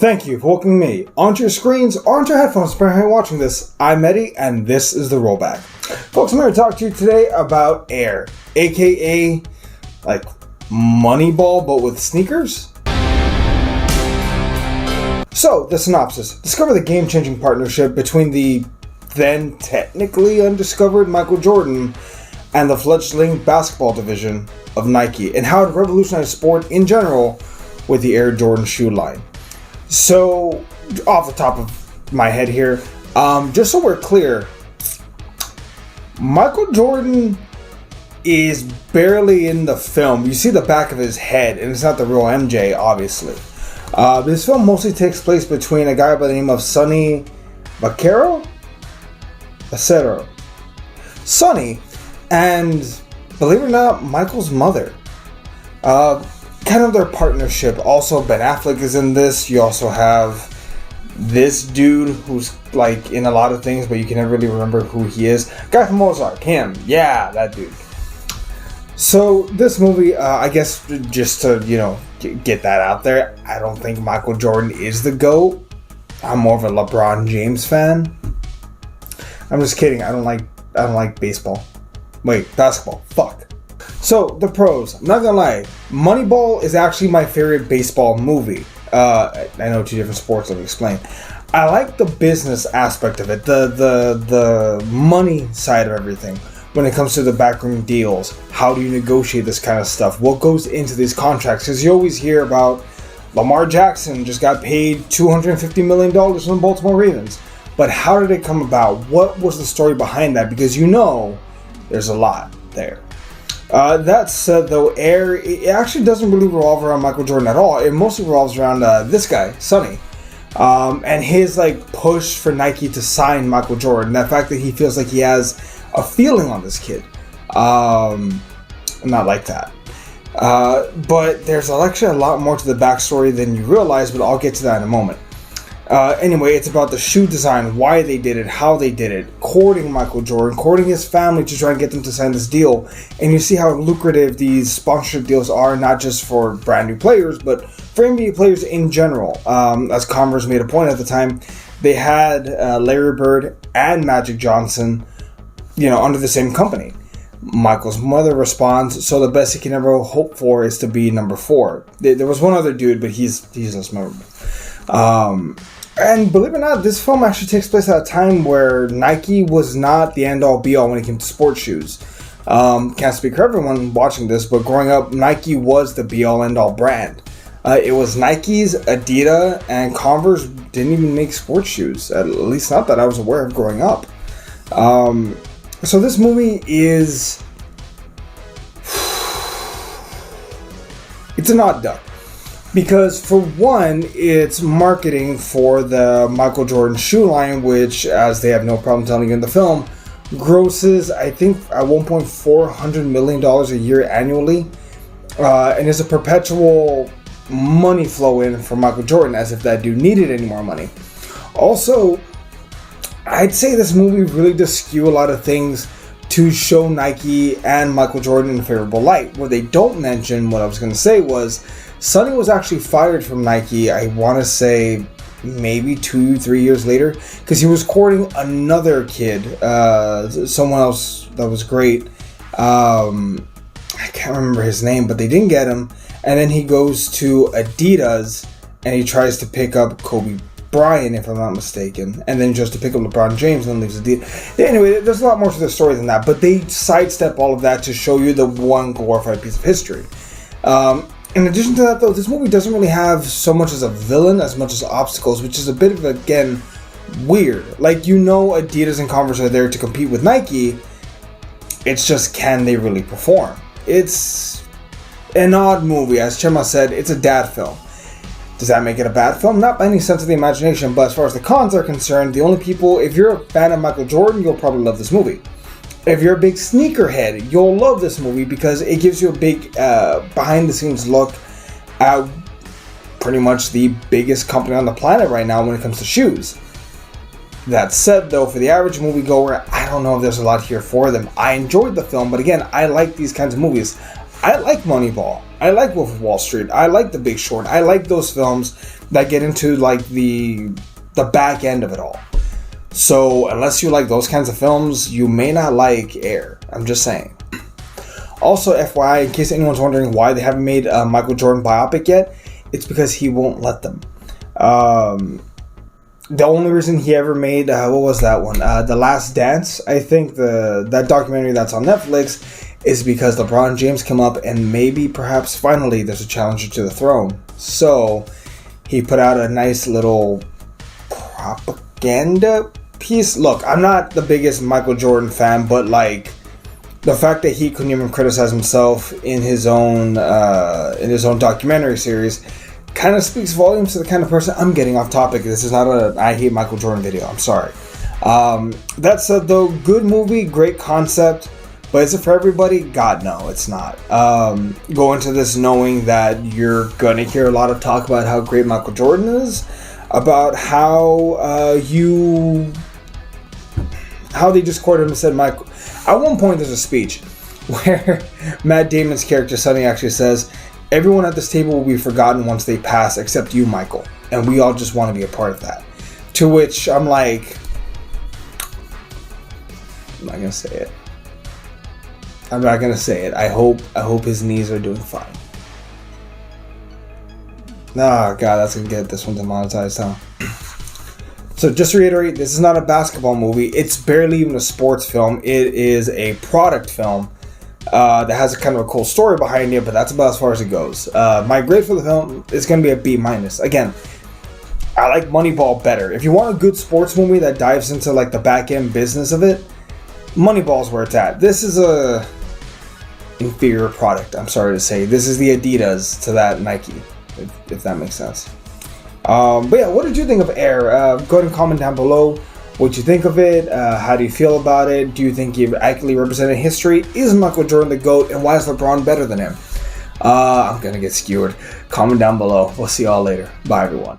Thank you for welcoming me onto your screens, onto your headphones, depending on how you're watching this. I'm Eddie, and this is The Rollback. Folks, I'm here to talk to you today about Air, aka like Moneyball, but with sneakers. So, the synopsis. Discover the game-changing partnership between the then technically undiscovered Michael Jordan and the fledgling basketball division of Nike, and how it revolutionized sport in general with the Air Jordan shoe line. So, off the top of my head here, just so we're clear, Michael Jordan is barely in the film. You see the back of his head, and it's not the real MJ, obviously. This film mostly takes place between a guy by the name of Sonny Vaccaro, Sonny, and, believe it or not, Michael's mother. Kind of their partnership. Also, Ben Affleck is in this. You also have this dude who's like in a lot of things, but you can never really remember who he is. Guy from Mozart, him. Yeah, that dude. So this movie, I guess, just to get that out there, I don't think Michael Jordan is the GOAT. I'm more of a LeBron James fan. I'm just kidding. I don't like baseball. Wait, basketball. Fuck. So, the pros. I'm not gonna lie. Moneyball is actually my favorite baseball movie. I know two different sports, let me explain. I like the business aspect of it, the money side of everything. When it comes to the backroom deals, how do you negotiate this kind of stuff? What goes into these contracts? Because you always hear about Lamar Jackson just got paid $250 million from the Baltimore Ravens. But how did it come about? What was the story behind that? Because there's a lot there. That said, though, Air, it actually doesn't really revolve around Michael Jordan at all. It mostly revolves around this guy, Sonny, and his push for Nike to sign Michael Jordan. That fact that he feels like he has a feeling on this kid. Not like that. But there's actually a lot more to the backstory than you realize, but I'll get to that in a moment. Anyway, it's about the shoe design, why they did it, how they did it, courting Michael Jordan, courting his family to try and get them to sign this deal. And you see how lucrative these sponsorship deals are, not just for brand new players, but for NBA players in general. As Converse made a point at the time, they had Larry Bird and Magic Johnson, under the same company. Michael's mother responds, so the best he can ever hope for is to be number 4. There was one other dude, but he's less memorable. And believe it or not, this film actually takes place at a time where Nike was not the end-all be-all when it came to sports shoes. Can't speak for everyone watching this, but growing up, Nike was the be-all end-all brand. It was Nike's, Adidas, and Converse didn't even make sports shoes, at least not that I was aware of growing up. So this movie is... it's an odd duck. Because, for one, it's marketing for the Michael Jordan shoe line, which, as they have no problem telling you in the film, grosses, I think, at one point, $400 million a year annually. And is a perpetual money flow in for Michael Jordan, as if that dude needed any more money. Also, I'd say this movie really does skew a lot of things to show Nike and Michael Jordan in a favorable light. What they don't mention, what I was going to say was, Sonny was actually fired from Nike, I want to say maybe 2-3 years later, because he was courting another kid, someone else that was great. I can't remember his name, but they didn't get him. And then he goes to Adidas and he tries to pick up Kobe Bryant, if I'm not mistaken, and then just to pick up LeBron James and then leaves Adidas. Anyway, there's a lot more to the story than that, but they sidestep all of that to show you the one glorified piece of history. In addition to that, though, this movie doesn't really have so much as a villain as much as obstacles, which is a bit of, again, weird. Adidas and Converse are there to compete with Nike. It's just, can they really perform? It's an odd movie. As Chema said, it's a dad film. Does that make it a bad film? Not by any sense of the imagination, but as far as the cons are concerned, the only people, if you're a fan of Michael Jordan, you'll probably love this movie. If you're a big sneakerhead, you'll love this movie because it gives you a big behind-the-scenes look at pretty much the biggest company on the planet right now when it comes to shoes. That said, though, for the average moviegoer, I don't know if there's a lot here for them. I enjoyed the film, but again, I like these kinds of movies. I like Moneyball. I like Wolf of Wall Street. I like The Big Short. I like those films that get into like the back end of it all. So unless you like those kinds of films, you may not like Air. I'm just saying. Also, FYI, in case anyone's wondering why they haven't made a Michael Jordan biopic yet, it's because he won't let them. The only reason he ever made, what was that one? The Last Dance, I think, that documentary that's on Netflix, is because LeBron James came up and maybe, perhaps, finally, there's a challenger to the throne. So, he put out a nice little propaganda piece. Look, I'm not the biggest Michael Jordan fan, but, like, the fact that he couldn't even criticize himself in his own documentary series kind of speaks volumes to the kind of person. I'm getting off topic. This is not a I hate Michael Jordan video. I'm sorry. That said, though, good movie, great concept, but is it for everybody? God, no, it's not. Go into this knowing that you're gonna hear a lot of talk about how great Michael Jordan is, about how they just quoted him and said, Michael. At one point, there's a speech where Matt Damon's character Sonny actually says, "Everyone at this table will be forgotten once they pass, except you, Michael. And we all just want to be a part of that." To which I'm like, I'm not gonna say it. I'm not gonna say it. I hope his knees are doing fine. Oh God, that's gonna get this one demonetized, huh? So just to reiterate, this is not a basketball movie. It's barely even a sports film. It is a product film that has a kind of a cool story behind it, but that's about as far as it goes. My grade for the film is going to be a B-. Again, I like Moneyball better. If you want a good sports movie that dives into like the back end business of it, Moneyball's where it's at. This is a inferior product, I'm sorry to say. This is the Adidas to that Nike, if that makes sense. But yeah, what did you think of Air? Go ahead and comment down below what you think of it. How do you feel about it? Do you think you've accurately represented history? Is Michael Jordan the GOAT? And why is LeBron better than him? I'm going to get skewered. Comment down below. We'll see y'all later. Bye, everyone.